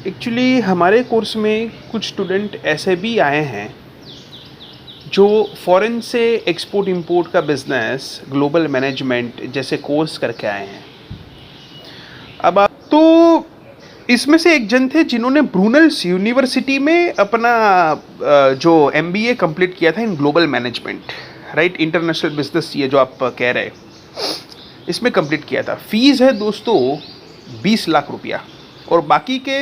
Actually हमारे course में कुछ स्टूडेंट ऐसे भी आए हैं जो फॉरेन से एक्सपोर्ट इंपोर्ट का बिजनेस, ग्लोबल मैनेजमेंट जैसे कोर्स करके आए हैं। अब आप तो इसमें से एक जन थे जिन्होंने ब्रूनल्स यूनिवर्सिटी में अपना जो एमबीए कंप्लीट किया था in global management, right, international business, ये जो आप कह रहे हैं, इसमें कंप्लीट किया था। फीस है दोस्तों 20 लाख रुपया, और बाकी के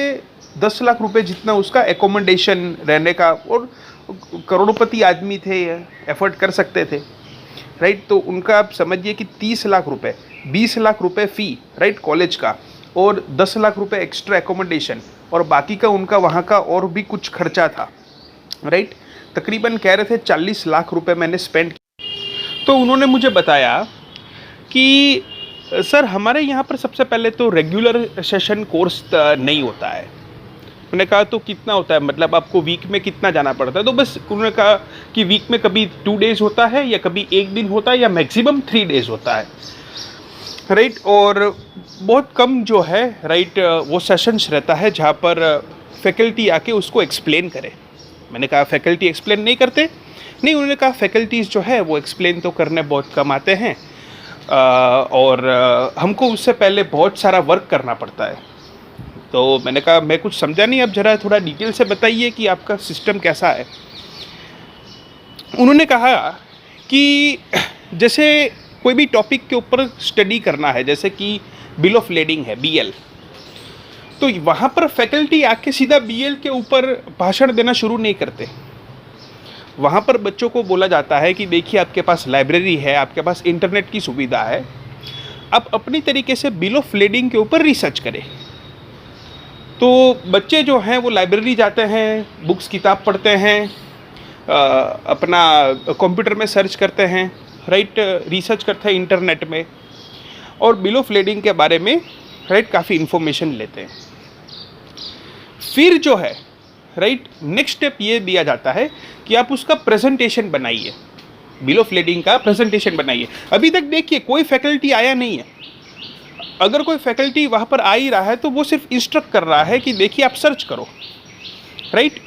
10 लाख रुपए जितना उसका एकोमोडेशन, रहने का, और करोड़पति आदमी थे, एफर्ट कर सकते थे, राइट। तो उनका आप समझिए कि 30 लाख रुपए, 20 लाख रुपए फ़ी, राइट, कॉलेज का, और 10 लाख रुपए एक्स्ट्रा एकोमोडेशन, और बाकी का उनका वहाँ का और भी कुछ खर्चा था, राइट। तकरीबन कह रहे थे 40 लाख रुपए मैंने स्पेंड। तो उन्होंने मुझे बताया कि सर हमारे यहाँ पर सबसे पहले तो रेगुलर सेशन कोर्स नहीं होता है। मैंने कहा तो कितना होता है, मतलब आपको वीक में कितना जाना पड़ता है? तो बस उन्होंने कहा कि वीक में कभी 2 डेज़ होता है, या कभी 1 दिन होता है, या मैक्सिमम 3 डेज़ होता है, राइट। और बहुत कम जो है, राइट, वो सेशंस रहता है जहाँ पर फैकल्टी आके उसको एक्सप्लेन करे। मैंने कहा फैकल्टी एक्सप्लेन नहीं करते? नहीं, उन्होंने कहा फैकल्टीज़ जो है वो एक्सप्लेन तो करने बहुत कम आते हैं, और हमको उससे पहले बहुत सारा वर्क करना पड़ता है। तो मैंने कहा मैं कुछ समझा नहीं, अब ज़रा थोड़ा डिटेल से बताइए कि आपका सिस्टम कैसा है। उन्होंने कहा कि जैसे कोई भी टॉपिक के ऊपर स्टडी करना है, जैसे कि बिल ऑफ लेडिंग है, बीएल, तो वहाँ पर फैकल्टी आके सीधा बीएल के ऊपर भाषण देना शुरू नहीं करते। वहाँ पर बच्चों को बोला जाता है कि देखिए आपके पास लाइब्रेरी है, आपके पास इंटरनेट की सुविधा है, आप अपनी तरीके से बिल ऑफ लेडिंग के ऊपर रिसर्च करें। तो बच्चे जो हैं वो लाइब्रेरी जाते हैं, बुक्स किताब पढ़ते हैं, अपना कंप्यूटर में सर्च करते हैं, राइट, रिसर्च करते हैं इंटरनेट में, और बिल ऑफ लेडिंग के बारे में, राइट, काफ़ी इन्फॉर्मेशन लेते हैं। फिर जो है, राइट, नेक्स्ट स्टेप ये दिया जाता है कि आप उसका प्रेजेंटेशन बनाइए, बिल ऑफ लेडिंग का प्रेजेंटेशन बनाइए। अभी तक देखिए कोई फैकल्टी आया नहीं है। अगर कोई फैकल्टी वहाँ पर आ ही रहा है तो वो सिर्फ इंस्ट्रक्ट कर रहा है कि देखिए आप सर्च करो, राइट।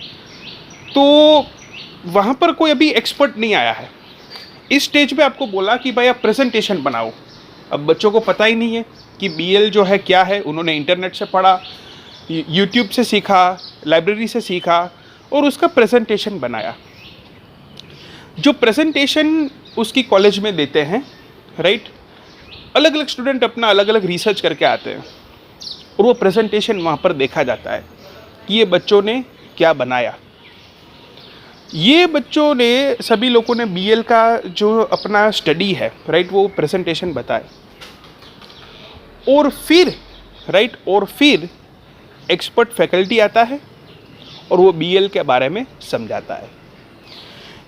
तो वहाँ पर कोई अभी एक्सपर्ट नहीं आया है। इस स्टेज पे आपको बोला कि भाई आप प्रेजेंटेशन बनाओ। अब बच्चों को पता ही नहीं है कि बीएल जो है क्या है। उन्होंने इंटरनेट से पढ़ा, यूट्यूब से सीखा, लाइब्रेरी से सीखा, और उसका प्रेजेंटेशन बनाया। जो प्रेजेंटेशन उसकी कॉलेज में देते हैं, राइट, अलग अलग स्टूडेंट अपना अलग अलग रिसर्च करके आते हैं, और वो प्रेजेंटेशन वहाँ पर देखा जाता है कि ये बच्चों ने क्या बनाया। ये बच्चों ने, सभी लोगों ने बीएल का जो अपना स्टडी है, राइट, वो प्रेजेंटेशन बताए, और फिर, राइट, और फिर एक्सपर्ट फैकल्टी आता है और वो बीएल के बारे में समझाता है।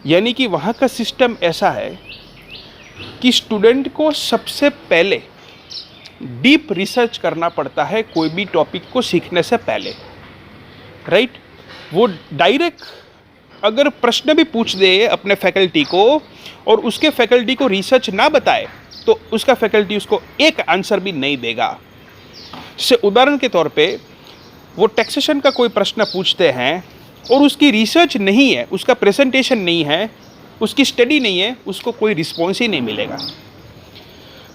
यानी कि वहाँ का सिस्टम ऐसा है कि स्टूडेंट को सबसे पहले डीप रिसर्च करना पड़ता है कोई भी टॉपिक को सीखने से पहले, राइट। वो डायरेक्ट अगर प्रश्न भी पूछ दे अपने फैकल्टी को और उसके फैकल्टी को रिसर्च ना बताए तो उसका फैकल्टी उसको एक आंसर भी नहीं देगा। जैसे उदाहरण के तौर पे वो टैक्सेशन का कोई प्रश्न पूछते हैं और उसकी रिसर्च नहीं है, उसका प्रेजेंटेशन नहीं है, उसकी स्टडी नहीं है, उसको कोई रिस्पॉन्स ही नहीं मिलेगा।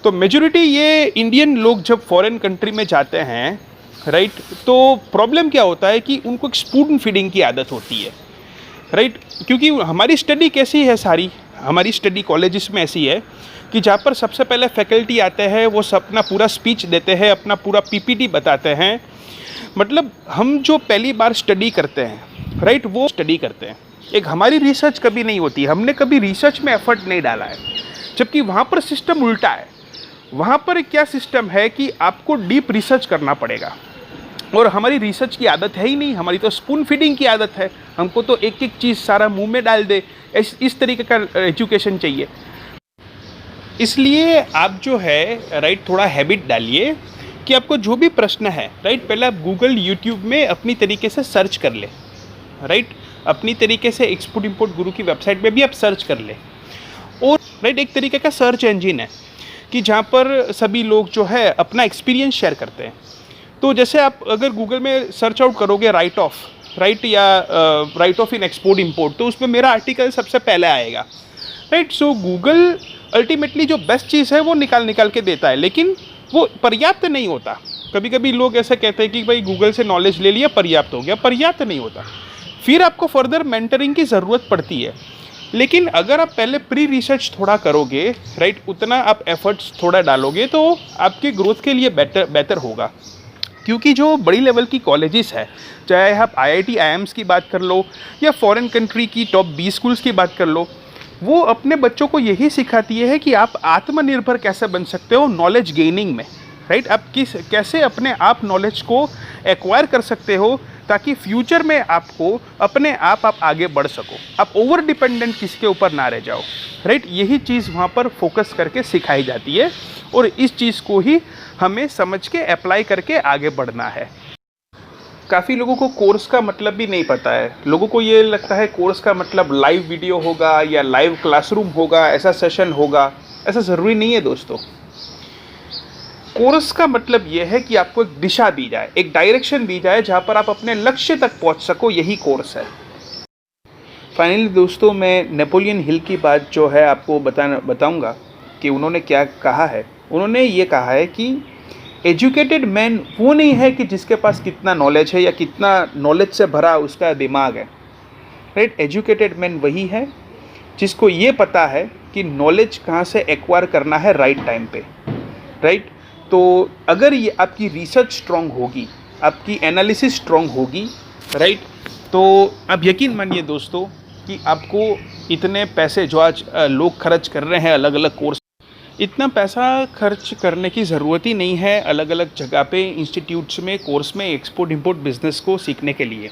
तो मेजॉरिटी ये इंडियन लोग जब फॉरेन कंट्री में जाते हैं, राइट, तो प्रॉब्लम क्या होता है कि उनको एक स्पून फीडिंग की आदत होती है, राइट। क्योंकि हमारी स्टडी कैसी है, सारी हमारी स्टडी कॉलेजेस में ऐसी है कि जहाँ पर सबसे पहले फैकल्टी आते हैं, वो अपना पूरा स्पीच देते हैं, अपना पूरा पीपीटी बताते हैं। मतलब हम जो पहली बार स्टडी करते हैं, राइट, वो स्टडी करते हैं। एक हमारी रिसर्च कभी नहीं होती, हमने कभी रिसर्च में एफर्ट नहीं डाला है। जबकि वहाँ पर सिस्टम उल्टा है। वहाँ पर क्या सिस्टम है कि आपको डीप रिसर्च करना पड़ेगा, और हमारी रिसर्च की आदत है ही नहीं। हमारी तो स्पून फीडिंग की आदत है, हमको तो एक एक चीज़ सारा मुंह में डाल दे, इस तरीके का एजुकेशन चाहिए। इसलिए आप जो है, राइट, थोड़ा हैबिट डालिए कि आपको जो भी प्रश्न है, राइट, पहले आप गूगल, यूट्यूब में अपनी तरीके से सर्च कर ले, राइट, अपनी तरीके से एक्सपोर्ट इंपोर्ट गुरु की वेबसाइट में भी आप सर्च कर ले। और राइट, एक तरीके का सर्च इंजिन है कि जहाँ पर सभी लोग जो है अपना एक्सपीरियंस शेयर करते हैं। तो जैसे आप अगर गूगल में सर्च आउट करोगे right of in export import, तो उसमें मेरा आर्टिकल सबसे पहले आएगा, राइट। सो गूगल अल्टीमेटली जो बेस्ट चीज़ है वो निकाल के देता है, लेकिन वो पर्याप्त नहीं होता। कभी कभी लोग ऐसा कहते हैं कि भाई गूगल से नॉलेज ले लिया, पर्याप्त हो गया। पर्याप्त नहीं होता, फिर आपको फर्दर मेंटरिंग की ज़रूरत पड़ती है। लेकिन अगर आप पहले प्री रिसर्च थोड़ा करोगे, राइट, उतना आप एफर्ट्स थोड़ा डालोगे, तो आपके ग्रोथ के लिए बेहतर होगा। क्योंकि जो बड़ी लेवल की कॉलेजेस है, चाहे आप IIT IIMs की बात कर लो या फॉरेन कंट्री की टॉप 20 स्कूल्स की बात कर लो, वो अपने बच्चों को यही सिखाती है कि आप आत्मनिर्भर कैसे बन सकते हो नॉलेज गेनिंग में, राइट। आप कैसे अपने आप नॉलेज को एक्वायर कर सकते हो, ताकि फ्यूचर में आपको अपने आप आगे बढ़ सको, आप ओवर डिपेंडेंट किसी के ऊपर ना रह जाओ, राइट। यही चीज़ वहाँ पर फोकस करके सिखाई जाती है, और इस चीज़ को ही हमें समझ के अप्लाई करके आगे बढ़ना है। काफ़ी लोगों को कोर्स का मतलब भी नहीं पता है। लोगों को ये लगता है कोर्स का मतलब लाइव वीडियो होगा या लाइव क्लासरूम होगा, ऐसा सेशन होगा। ऐसा ज़रूरी नहीं है दोस्तों। कोर्स का मतलब ये है कि आपको एक दिशा दी जाए, एक डायरेक्शन दी जाए, जहाँ पर आप अपने लक्ष्य तक पहुँच सको, यही कोर्स है। फाइनली दोस्तों, मैं नेपोलियन हिल की बात जो है आपको बताऊंगा कि उन्होंने क्या कहा है। उन्होंने ये कहा है कि एजुकेटेड मैन वो नहीं है कि जिसके पास कितना नॉलेज है या कितना नॉलेज से भरा उसका दिमाग है, राइट। एजुकेटेड मैन वही है जिसको ये पता है कि नॉलेज कहाँ से एक्वायर करना है राइट टाइम पे, राइट। तो अगर ये आपकी रिसर्च स्ट्रॉन्ग होगी, आपकी एनालिसिस स्ट्रॉन्ग होगी, राइट, तो आप यकीन मानिए दोस्तों कि आपको इतने पैसे जो आज लोग खर्च कर रहे हैं अलग अलग कोर्स, इतना पैसा खर्च करने की ज़रूरत ही नहीं है अलग अलग जगह पे इंस्टीट्यूट्स में कोर्स में एक्सपोर्ट इंपोर्ट बिज़नेस को सीखने के लिए।